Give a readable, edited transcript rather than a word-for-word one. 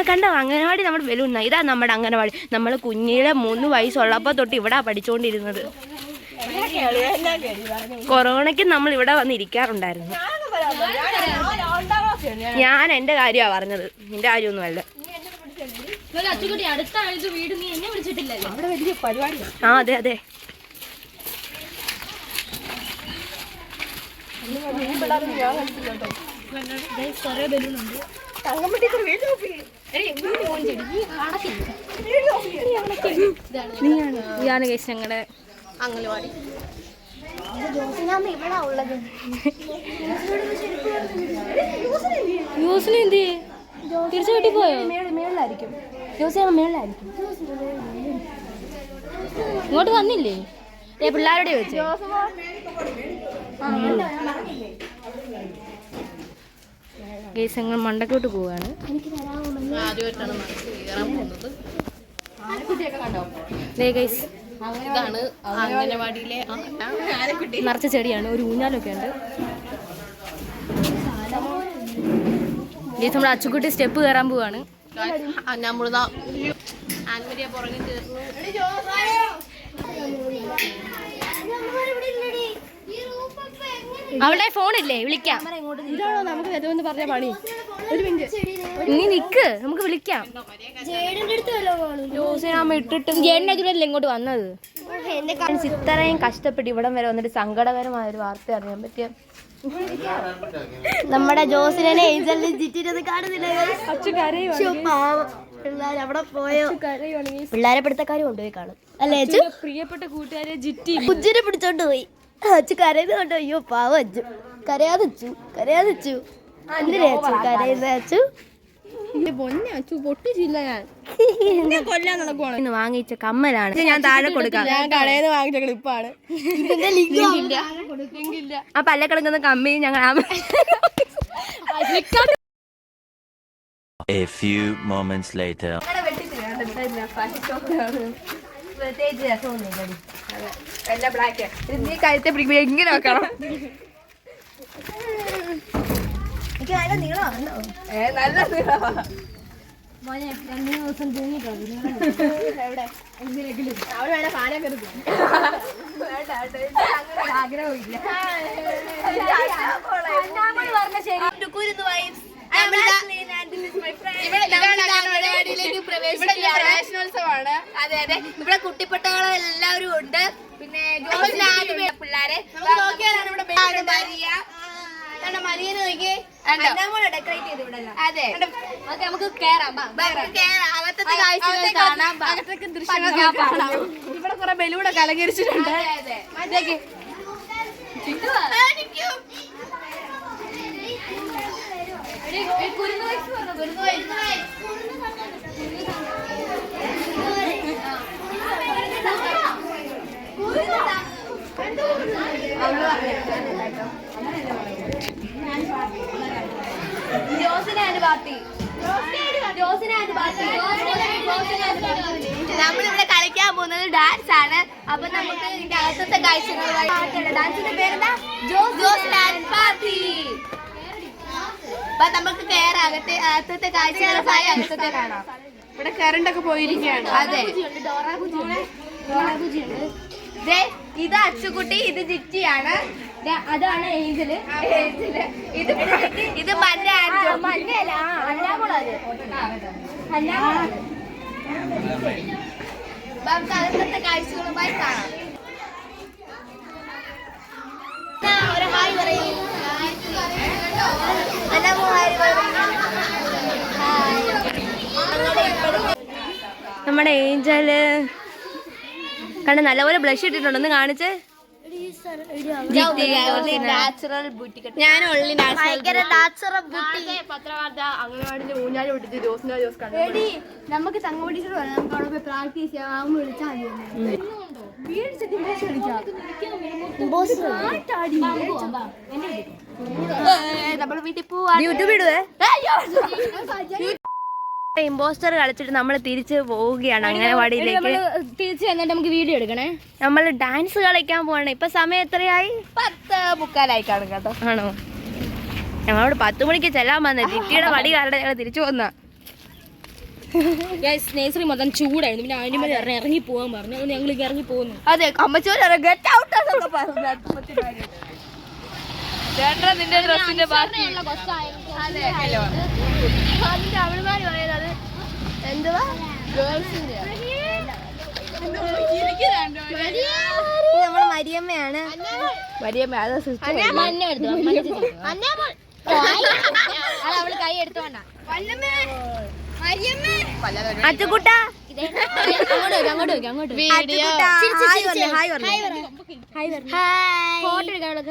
കണ്ടോ അംഗനവാടി നമ്മുടെ ബലൂൺ ഇതാ നമ്മുടെ അംഗനവാടി. നമ്മൾ കുഞ്ഞിലെ 3 വയസ്സുള്ളപ്പോൾ തൊട്ട് ഇവിടെ പഠിച്ചുകൊണ്ടിരുന്നത്. കൊറോണയ്ക്ക് നമ്മൾ ഇവിടെ വന്ന് ഇരിക്കാറുണ്ടായിരുന്നു. ഞാൻ എന്റെ കാര്യമാണ് പറഞ്ഞത്, നിന്റെ കാര്യമൊന്നുമല്ല. ആ അതെ അതെ. ഇതാണ് കേസ് ഞങ്ങളുടെ അംഗനവാടി. ന്യൂസിന് എന്ത് തിരിച്ചു കെട്ടി പോയോ? മേളിലായിരിക്കും. മേളിലായിരിക്കും. ഇങ്ങോട്ട് വന്നില്ലേ? പിള്ളേരുടെ വെച്ച് കേസങ്ങൾ മണ്ടക്കോട്ട് പോവാണ്. ഇതാണ് അംഗനവാടിയിലെ നിറച്ച ചെടിയാണ്. ഒരു ഊഞ്ഞാലൊക്കെ ഉണ്ട്. നമ്മുടെ അച്ചുക്കുട്ടി സ്റ്റെപ്പ് കയറാൻ പോവാണ്. അവളുടെ ഫോണില്ലേ? വിളിക്കാം. നമുക്ക് പറഞ്ഞ പണി. നീ നിക്ക്, നമുക്ക് വിളിക്കാം. ഇട്ടിട്ട് ജേടിനല്ലേ ഇങ്ങോട്ട് വന്നത്? ഇത്രയും കഷ്ടപ്പെട്ട് ഇവിടം വരെ വന്നിട്ട് സങ്കടകരമായ ഒരു വാർത്ത അറിയാൻ പറ്റിയ നമ്മുടെ ജോസിനെ ജിറ്റിട്ട് കാണുന്നില്ല. അവിടെ പോയോ? പിള്ളേരെ പിടുത്തക്കാരും കൊണ്ടുപോയി കാണും അല്ലേ? പ്രിയപ്പെട്ട കൂട്ടുകാരെ ജിറ്റി കുജിനെ പിടിച്ചോണ്ട് പോയി. അച്ചു കരയുന്നത് കണ്ടോ? അയ്യോ പാവം അച്ചു. കരയാതെച്ചു എന്തിനാ അച്ചു കരയുന്ന? അച്ചു പൊട്ടിച്ചില്ല. ഞാൻ കൊല്ലാൻ നടക്കുവാണ്. ഇന്ന് വാങ്ങിച്ച കമ്മലാണ്. ഞാൻ താഴെ കൊടുക്കാം. ഞാൻ കടയിൽ നിന്ന് വാങ്ങിച്ച ക്ലിപ്പാണ്. ആ പല്ല കിടക്കുന്ന കമ്മി ഞങ്ങൾ A few moments later. പ്രത്യേകിച്ച് രസമൊന്നുമില്ല. എല്ലാം ബ്ലാക്ക്. നീ കഴുത്തെ പിടിക്കുമ്പോൾ എങ്ങനെ വെക്കണം? എനിക്ക് നല്ല നീളമാണല്ലോ. നല്ല നീളമാണ്. 2 ദിവസം തൂങ്ങിട്ടുണ്ട്. അവിടെ വേണം ഫാനൊക്കെ ആഗ്രഹമില്ല. പ്രവേശനോത്സവമാണ്. അതെ അതെ. ഇവിടെ കുട്ടിപ്പട്ടകളും എല്ലാവരും ഉണ്ട്. പിന്നെ പിള്ളേരെ മരിയനെ നോക്കി ഡെക്കറേറ്റ് ചെയ്ത് ഇവിടെ. അതെ നമുക്ക് കേറാം. അകത്തത്തെ കാഴ്ചകൾ കാണാം. അകത്തൊക്കെ ദൃശ്യങ്ങൾ കാണാം. ഇവിടെ കുറെ ബലൂണൊക്കെ അലങ്കരിച്ചിട്ടുണ്ട്. നമ്മളിവിടെ കളിക്കാൻ പോകുന്നത് ഡാൻസ് ആണ്. അപ്പൊ നമുക്ക് ഇതിന്റെ അകത്തത്തെ കാഴ്ചകളുമായി ഡാൻസിന്റെ പേരെന്താ? Jose dance party. അപ്പൊ നമുക്ക് കയറാം. അകത്തത്തെ കാഴ്ചകളുമായി അകത്തത്തെ കാണാം. ഇവിടെ കറണ്ടൊക്കെ പോയിരിക്കുകയാണ്. അതെ. ഇത് അച്ചുകുട്ടി, ഇത് ജിറ്റിയാണ്. അതാണ് ഏഞ്ചല്. ഇത് മഞ്ഞയല്ല. അകത്തത്തെ കാഴ്ചകളുമായി കാണാം. ഒരു ഹായ് പറയും. നമ്മുടെ ഏഞ്ചല് കണ്ട് നല്ലപോലെ ബ്ലഷ് ഇട്ടിട്ടുണ്ടെന്ന് കാണിച്ച്. അംഗനവാടിന്റെ ഊഞ്ഞാല് വിട്ടിട്ട് നമുക്ക് തങ്ങോട്ടീച്ചർ പറയാം. നമുക്ക് അവിടെ പോയി പ്രാക്ടീസ് ചെയ്യാൻ വിളിച്ചാൽ നമ്മൾ വീട്ടിൽ പോവാ. യൂട്യൂബ് ഇടുവേ. ഇമ്പോസ്റ്റർ കളിച്ചിട്ട് നമ്മൾ തിരിച്ച് പോവുകയാണ് അംഗനവാടിയിലേക്ക്. തിരിച്ച് വന്നിട്ട് നമുക്ക് വീഡിയോ എടുക്കണേ. നമ്മൾ ഡാൻസ് കളിക്കാൻ പോവാണ്. ഇപ്പൊ സമയം എത്രയായി? 10:45 കാണും കേട്ടോ. ആണോ? ഞങ്ങളോട് 10 മണിക്ക് ചെല്ലാൻ വന്നേ തിറ്റിയുടെ വടി കാരണം ഞങ്ങൾ തിരിച്ചു വന്ന നേഴ്സറി മൊത്തം ചൂടായിരുന്നു പിന്നെ അതിന് മേലെ ഇറങ്ങി പോകാൻ പറഞ്ഞു അതുകൊണ്ട് ഞങ്ങൾ ഇറങ്ങി പോകുന്നു. അതെ അമ്മച്ചോട് ഗെറ്റ് ഔട്ട് എന്നൊക്കെ പറഞ്ഞു ചേട്ടാ നിന്റെ ഡ്രസ്സിന്റെ ബാക്കി അതിന്റെ അവളുമാര് പറയുന്നത് എന്തുവാ ഗേൾസിന്റെ നമ്മള് മരിയമ്മയാണ്. മരിയമ്മ അത് അവള് കൈ എടുത്തോണ്ട അച്ചുകുട്ട അങ്ങോട്ട് ഫോട്ടോ എടുക്കാനുള്ള